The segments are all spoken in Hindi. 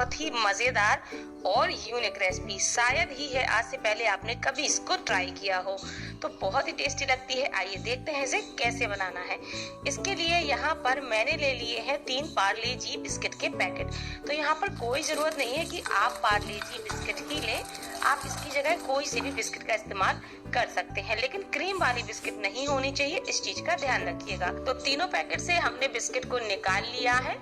बहुत ही मजेदार और यूनिक रेसिपी शायद ही है आज से पहले आपने कभी इसको ट्राई किया हो। तो बहुत ही टेस्टी लगती है। आइए देखते हैं इसे कैसे बनाना है। इसके लिए यहाँ पर मैंने ले लिए हैं 3 पार्ले जी बिस्किट के पैकेट। तो यहाँ पर कोई जरूरत नहीं है कि आप पार्ले जी बिस्किट ही लें, आप इसकी जगह कोई से भी बिस्किट का इस्तेमाल कर सकते हैं, लेकिन क्रीम वाली बिस्किट नहीं होनी चाहिए, इस चीज का ध्यान रखिएगा। तो तीनों पैकेट से हमने बिस्किट को निकाल लिया है।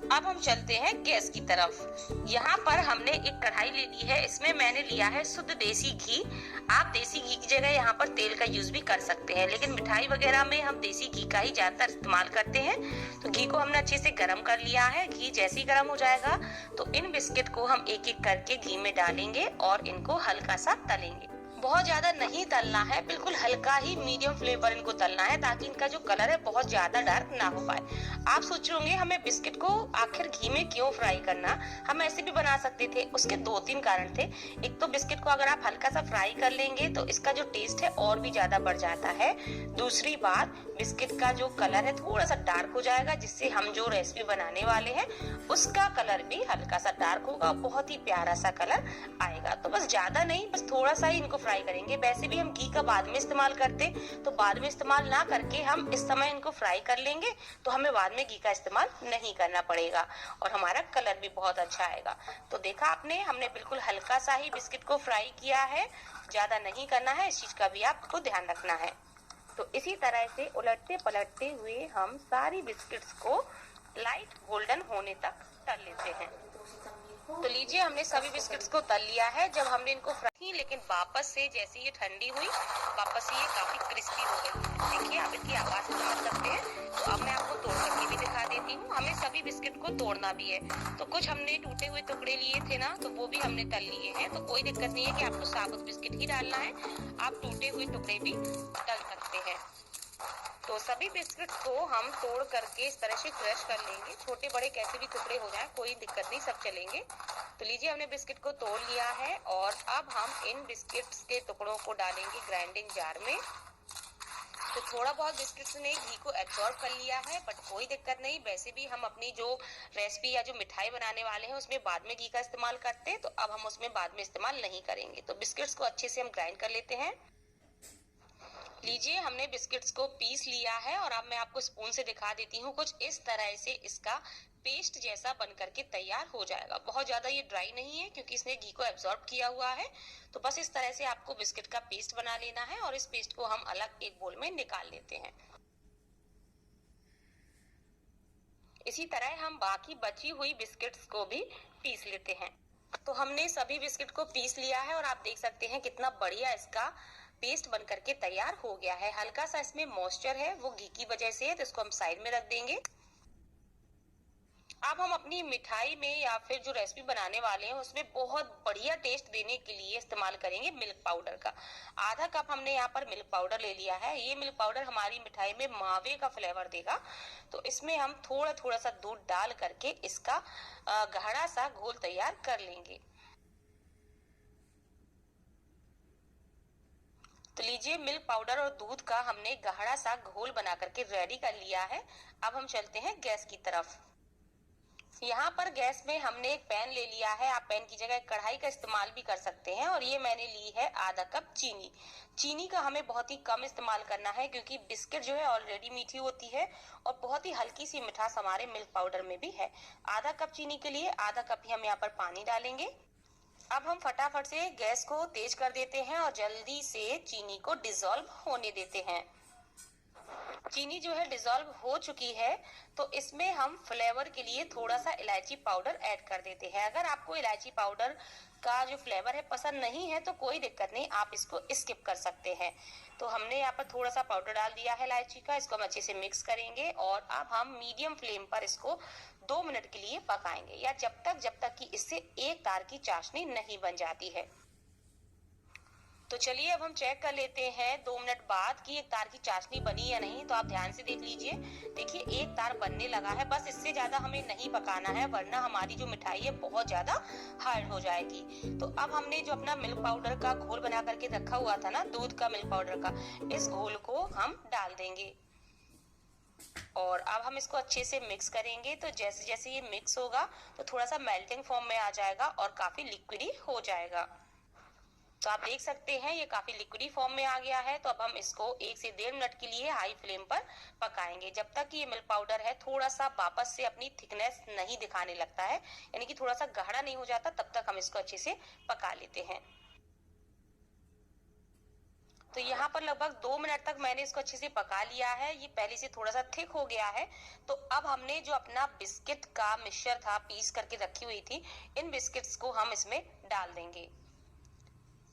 अब हम चलते हैं गैस की तरफ। यहाँ पर हमने एक कढ़ाई ले ली है, इसमें मैंने लिया है शुद्ध देसी घी। आप देसी घी की जगह यहाँ पर तेल का यूज भी कर सकते हैं, लेकिन मिठाई वगैरह में हम देसी घी का ही ज्यादातर इस्तेमाल करते हैं। तो घी को हमने अच्छे से गर्म कर लिया है। घी जैसे ही गर्म हो जाएगा तो इन बिस्किट को हम एक एक करके घी में डालेंगे और इनको हल्का सा तलेंगे। बहुत ज्यादा नहीं तलना है, बिल्कुल हल्का ही मीडियम फ्लेम पर इनको तलना है, ताकि इनका जो कलर है बहुत ज्यादा डार्क ना हो पाए। आप सोच रहे होंगे हमें बिस्किट को आखिर घी में क्यों फ्राई करना, हम ऐसे भी बना सकते थे। उसके 2-3 कारण थे। एक तो बिस्किट को अगर आप हल्का सा फ्राई कर लेंगे तो इसका जो टेस्ट है और भी ज्यादा बढ़ जाता है। दूसरी बात, बिस्किट का जो कलर है थोड़ा सा डार्क हो जाएगा, जिससे हम जो रेसिपी बनाने वाले हैं उसका कलर भी हल्का सा डार्क होगा, बहुत ही प्यारा सा कलर आएगा। तो बस ज्यादा नहीं, बस थोड़ा सा ही इनको फ्राई करेंगे। वैसे भी हम घी का बाद में इस्तेमाल करते, तो बाद में इस्तेमाल ना करके हम इस समय इनको फ्राई कर लेंगे, तो हमें बाद में घी का इस्तेमाल नहीं करना पड़ेगा और हमारा कलर भी बहुत अच्छा आएगा। तो देखा आपने, हमने बिल्कुल हल्का सा ही बिस्किट को फ्राई किया है, ज्यादा नहीं करना है, इस चीज का भी आपको ध्यान रखना है। तो इसी तरह से उलटते पलटते हुए हम सारी बिस्किट्स को लाइट गोल्डन होने तक तल लेते हैं। तो लीजिए, हमने सभी बिस्किट्स को तल लिया है। जब हमने इनको फ्राई, लेकिन वापस से जैसे ये ठंडी हुई, वापस से ये काफी क्रिस्पी हो गई। देखिए, आप इनकी आवाज से समझ सकते हैं। तो अब मैं आपको तोड़ करके भी दिखा देती हूँ। हमें सभी बिस्किट को तोड़ना भी है। तो कुछ हमने टूटे हुए टुकड़े लिए थे ना, तो वो भी हमने तल लिए हैं। तो कोई दिक्कत नहीं है कि आपको साबुत बिस्किट ही डालना है, आप टूटे हुए टुकड़े भी डाल सकते हैं। तो सभी बिस्किट को हम तोड़ करके इस तरह से क्रश कर लेंगे। छोटे बड़े कैसे भी टुकड़े हो जाए कोई दिक्कत नहीं, सब चलेंगे। तो लीजिए, हमने बिस्किट को तोड़ लिया है और अब हम इन बिस्किट्स के टुकड़ों को डालेंगे ग्राइंडिंग जार में। तो थोड़ा बहुत बिस्किट्स ने घी को एब्जॉर्ब कर लिया है, बट कोई दिक्कत नहीं। वैसे भी हम अपनी जो रेसिपी या जो मिठाई बनाने वाले हैं उसमें बाद में घी का इस्तेमाल करते हैं, तो अब हम उसमें बाद में इस्तेमाल नहीं करेंगे। तो बिस्किट्स को अच्छे से हम ग्राइंड कर लेते हैं। लीजिए, हमने बिस्किट्स को पीस लिया है और अब मैं आपको स्पून से दिखा देती हूँ। कुछ इस तरह से इसका पेस्ट जैसा बन करके तैयार हो जाएगा। बहुत ज्यादा ये ड्राई नहीं है क्योंकि इसने घी को एब्जॉर्ब किया हुआ है। तो बस इस तरह से आपको बिस्किट का पेस्ट बना लेना है और इस पेस्ट को हम अलग एक बोल में निकाल लेते हैं। इसी तरह हम बाकी बची हुई बिस्किट्स को भी पीस लेते हैं। तो हमने सभी बिस्किट को पीस लिया है और आप देख सकते हैं कितना बढ़िया इसका पेस्ट बन करके तैयार हो गया है। हल्का सा इसमें मॉइस्चर है, वो घी की वजह से है, तो इसको हम साइड में रख देंगे। अब हम अपनी मिठाई में या फिर जो रेसिपी बनाने वाले हैं उसमें बहुत बढ़िया टेस्ट देने के लिए इस्तेमाल करेंगे मिल्क पाउडर का। आधा कप हमने यहाँ पर मिल्क पाउडर ले लिया है। ये मिल्क पाउडर हमारी मिठाई में मावे का फ्लेवर देगा। तो इसमें हम थोड़ा थोड़ा सा दूध डाल करके इसका गाढ़ा सा घोल तैयार कर लेंगे। तो लीजिए, मिल्क पाउडर और दूध का हमने गाढ़ा सा घोल बना करके रेडी कर लिया है। अब हम चलते हैं गैस की तरफ। यहाँ पर गैस में हमने एक पैन ले लिया है। आप पैन की जगह कढ़ाई का इस्तेमाल भी कर सकते हैं। और ये मैंने ली है आधा कप चीनी। चीनी का हमें बहुत ही कम इस्तेमाल करना है क्योंकि बिस्किट जो है ऑलरेडी मीठी होती है और बहुत ही हल्की सी मिठास हमारे मिल्क पाउडर में भी है। आधा कप चीनी के लिए आधा कप ही हम यहाँ पर पानी डालेंगे। अब हम फटाफट से गैस को तेज कर देते हैं और जल्दी से चीनी को डिसॉल्व होने देते हैं। चीनी जो है डिसॉल्व हो चुकी है, तो इसमें हम फ्लेवर के लिए थोड़ा सा इलायची पाउडर ऐड कर देते हैं। अगर आपको इलायची पाउडर का जो फ्लेवर है पसंद नहीं है तो कोई दिक्कत नहीं, आप इसको स्किप कर सकते हैं। तो हमने यहाँ पर थोड़ा सा पाउडर डाल दिया है इलायची का। इसको हम अच्छे से मिक्स करेंगे और अब हम मीडियम फ्लेम पर इसको 2 मिनट के लिए पकाएंगे, या जब तक कि इससे एक तार की चाशनी नहीं बन जाती है। तो चलिए, अब हम चेक कर लेते हैं 2 मिनट बाद कि एक तार की चाशनी बनी या नहीं। तो आप ध्यान से देख लीजिए। देखिए, एक तार बनने लगा है। बस इससे ज्यादा हमें नहीं पकाना है, वरना हमारी जो मिठाई है बहुत ज्यादा हार्ड हो जाएगी। तो अब हमने जो अपना मिल्क पाउडर का घोल बना करके रखा हुआ था ना, दूध का मिल्क पाउडर का, इस घोल को हम डाल देंगे। और अब हम इसको अच्छे से मिक्स करेंगे। तो जैसे जैसे ये मिक्स होगा तो थोड़ा सा मेल्टिंग फॉर्म में आ जाएगा और काफी लिक्विडी हो जाएगा। तो आप देख सकते हैं ये काफी लिक्विडी फॉर्म में आ गया है। तो अब हम इसको 1 से 1.5 मिनट के लिए हाई फ्लेम पर पकाएंगे, जब तक कि ये मिल्क पाउडर है थोड़ा सा वापस से अपनी थिकनेस नहीं दिखाने लगता है, यानी कि थोड़ा सा गाढ़ा नहीं हो जाता, तब तक हम इसको अच्छे से पका लेते हैं। तो यहाँ पर लगभग 2 मिनट तक मैंने इसको अच्छे से पका लिया है। ये पहले से थोड़ा सा थिक हो गया है। तो अब हमने जो अपना बिस्किट का मिक्सचर था पीस करके रखी हुई थी, इन बिस्किट्स को हम इसमें डाल देंगे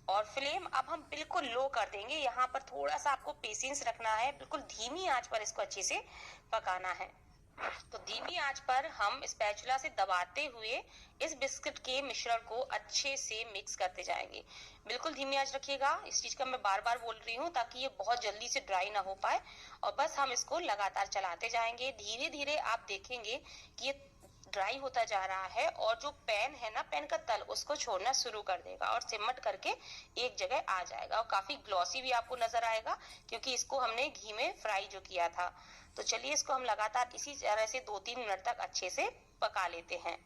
और फ्लेम अब हम बिल्कुल लो कर देंगे। यहाँ पर थोड़ा सा आपको पेशेंस रखना है, बिल्कुल धीमी आंच पर इसको अच्छे से पकाना है। तो धीमी आंच पर हम स्पैचुला से दबाते हुए इस बिस्किट के मिश्रण को अच्छे से मिक्स करते जाएंगे। बिल्कुल धीमी आंच रखिएगा, इस चीज का मैं बार बार बोल रही हूँ ताकि ये बहुत जल्दी से ड्राई ना हो पाए। और बस हम इसको लगातार चलाते जाएंगे। धीरे धीरे आप देखेंगे कि ये ड्राई होता जा रहा है और जो पैन है ना, पैन का तल उसको छोड़ना शुरू कर देगा और सिमट करके एक जगह आ जाएगा और काफी ग्लॉसी भी आपको नजर आएगा, क्योंकि इसको हमने घी में फ्राई जो किया था। तो चलिए इसको हम लगातार इसी तरह से 2-3 मिनट तक अच्छे से पका लेते हैं।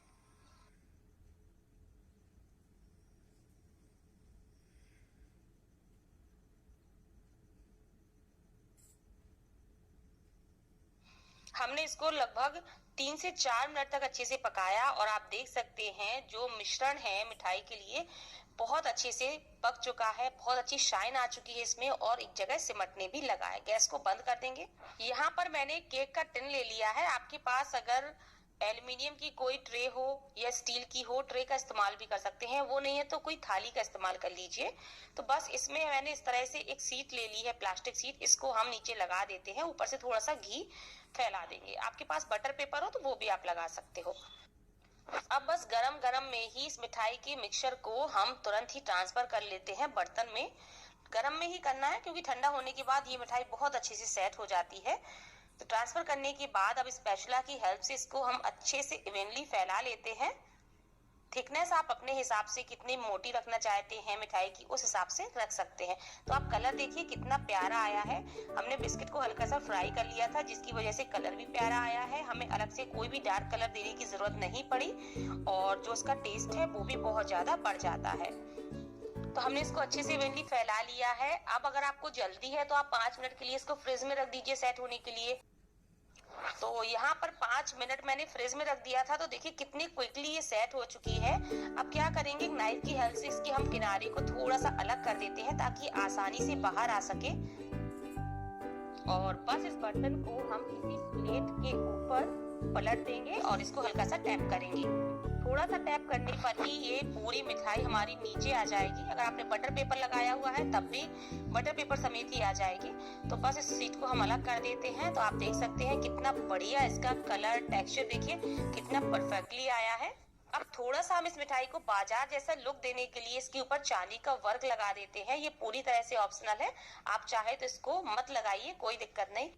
हमने इसको लगभग 3 से 4 मिनट तक अच्छे से पकाया और आप देख सकते हैं जो मिश्रण है मिठाई के लिए बहुत अच्छे से पक चुका है, बहुत अच्छी शाइन आ चुकी है इसमें और एक जगह सिमटने भी लगा है। गैस को बंद कर देंगे। यहाँ पर मैंने केक का टिन ले लिया है। आपके पास अगर एल्युमिनियम की कोई ट्रे हो या स्टील की हो, ट्रे का इस्तेमाल भी कर सकते हैं, वो नहीं है तो कोई थाली का इस्तेमाल कर लीजिए। तो बस इसमें मैंने इस तरह से एक शीट ले ली है, प्लास्टिक शीट, इसको हम नीचे लगा देते हैं, ऊपर से थोड़ा सा घी फैला देंगे। आपके पास बटर पेपर हो तो वो भी आप लगा सकते हो। अब बस गरम गरम में ही इस मिठाई के मिक्सचर को हम तुरंत ही ट्रांसफर कर लेते हैं बर्तन में। गरम में ही करना है क्योंकि ठंडा होने के बाद ये मिठाई बहुत अच्छे से सेट हो जाती है। तो ट्रांसफर करने के बाद अब स्पैचुला की हेल्प से इसको हम अच्छे से इवनली फैला लेते हैं। थिकनेस आप अपने हिसाब से कितनी मोटी रखना चाहते हैं मिठाई की, उस हिसाब से रख सकते हैं। तो आप कलर देखिए कितना प्यारा आया है। हमने बिस्किट को हल्का सा फ्राई कर लिया था जिसकी वजह से कलर भी प्यारा आया है। हमें अलग से कोई भी डार्क कलर देने की जरूरत नहीं पड़ी और जो इसका टेस्ट है वो भी बहुत ज्यादा बढ़ जाता है। तो हमने इसको अच्छे से इवनली फैला लिया है। अब अगर आपको जल्दी है तो आप 5 मिनट के लिए इसको फ्रिज में रख दीजिए सेट होने के लिए। तो यहाँ पर 5 मिनट मैंने फ्रिज में रख दिया था। तो देखिए कितनी क्विकली ये सेट हो चुकी है। अब क्या करेंगे, नाइफ की हेल्प से इसके हम किनारे को थोड़ा सा अलग कर देते हैं ताकि आसानी से बाहर आ सके। और बस इस बर्तन को हम किसी प्लेट के ऊपर पलट देंगे और इसको हल्का सा टैप करेंगे। थोड़ा सा टैप करने पर ही ये पूरी मिठाई हमारी नीचे आ जाएगी। अगर आपने बटर पेपर लगाया हुआ है तब भी बटर पेपर समेत ही आ जाएगी। तो बस इस शीट को हम अलग कर देते हैं। तो आप देख सकते हैं कितना बढ़िया इसका कलर, टेक्सचर देखिए कितना परफेक्टली आया है। अब थोड़ा सा हम इस मिठाई को बाजार जैसा लुक देने के लिए इसके ऊपर चांदी का वर्क लगा देते हैं। ये पूरी तरह से ऑप्शनल है, आप चाहे तो इसको मत लगाइए, कोई दिक्कत नहीं।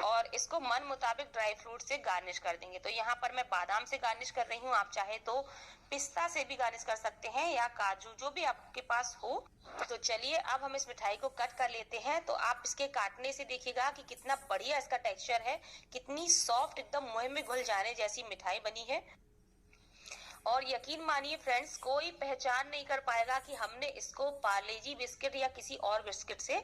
और इसको मन मुताबिक ड्राई फ्रूट से गार्निश कर देंगे। तो यहाँ पर मैं बादाम से गार्निश कर रही हूँ, आप चाहे तो पिस्ता से भी गार्निश कर सकते हैं या काजू, जो भी आपके पास हो। तो चलिए अब हम इस मिठाई को कट कर लेते हैं। तो आप इसके काटने से देखिएगा कि कितना बढ़िया इसका टेक्सचर है, कितनी सॉफ्ट, एकदम मुंह में घुल जाने जैसी मिठाई बनी है। और यकीन मानिए फ्रेंड्स, कोई पहचान नहीं कर पाएगा कि हमने इसको पार्ले जी बिस्किट या किसी और बिस्किट से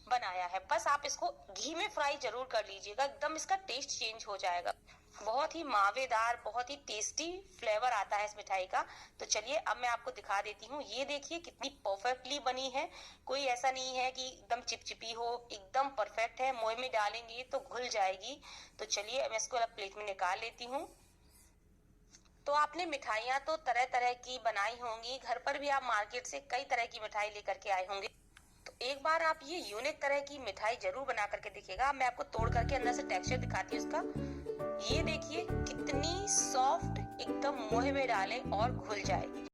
बनाया है। बस आप इसको घी में फ्राई जरूर कर लीजिएगा, एकदम इसका टेस्ट चेंज हो जाएगा। बहुत ही मावेदार, बहुत ही टेस्टी फ्लेवर आता है इस मिठाई का। तो चलिए अब मैं आपको दिखा देती हूँ। ये देखिए कितनी परफेक्टली बनी है, कोई ऐसा नहीं है कि एकदम चिपचिपी हो, एकदम परफेक्ट है। मुंह में डालेंगे तो घुल जाएगी। तो चलिए मैं इसको अलग प्लेट में निकाल लेती हूँ। तो आपने मिठाइयाँ तो तरह तरह की बनाई होंगी, घर पर भी आप मार्केट से कई तरह की मिठाई लेकर के आए होंगे। तो एक बार आप ये यूनिक तरह की मिठाई जरूर बना करके देखिएगा। मैं आपको तोड़ करके अंदर से टेक्सचर दिखाती हूँ इसका। ये देखिए कितनी सॉफ्ट, एकदम मुंह में डालें और घुल जाएगी।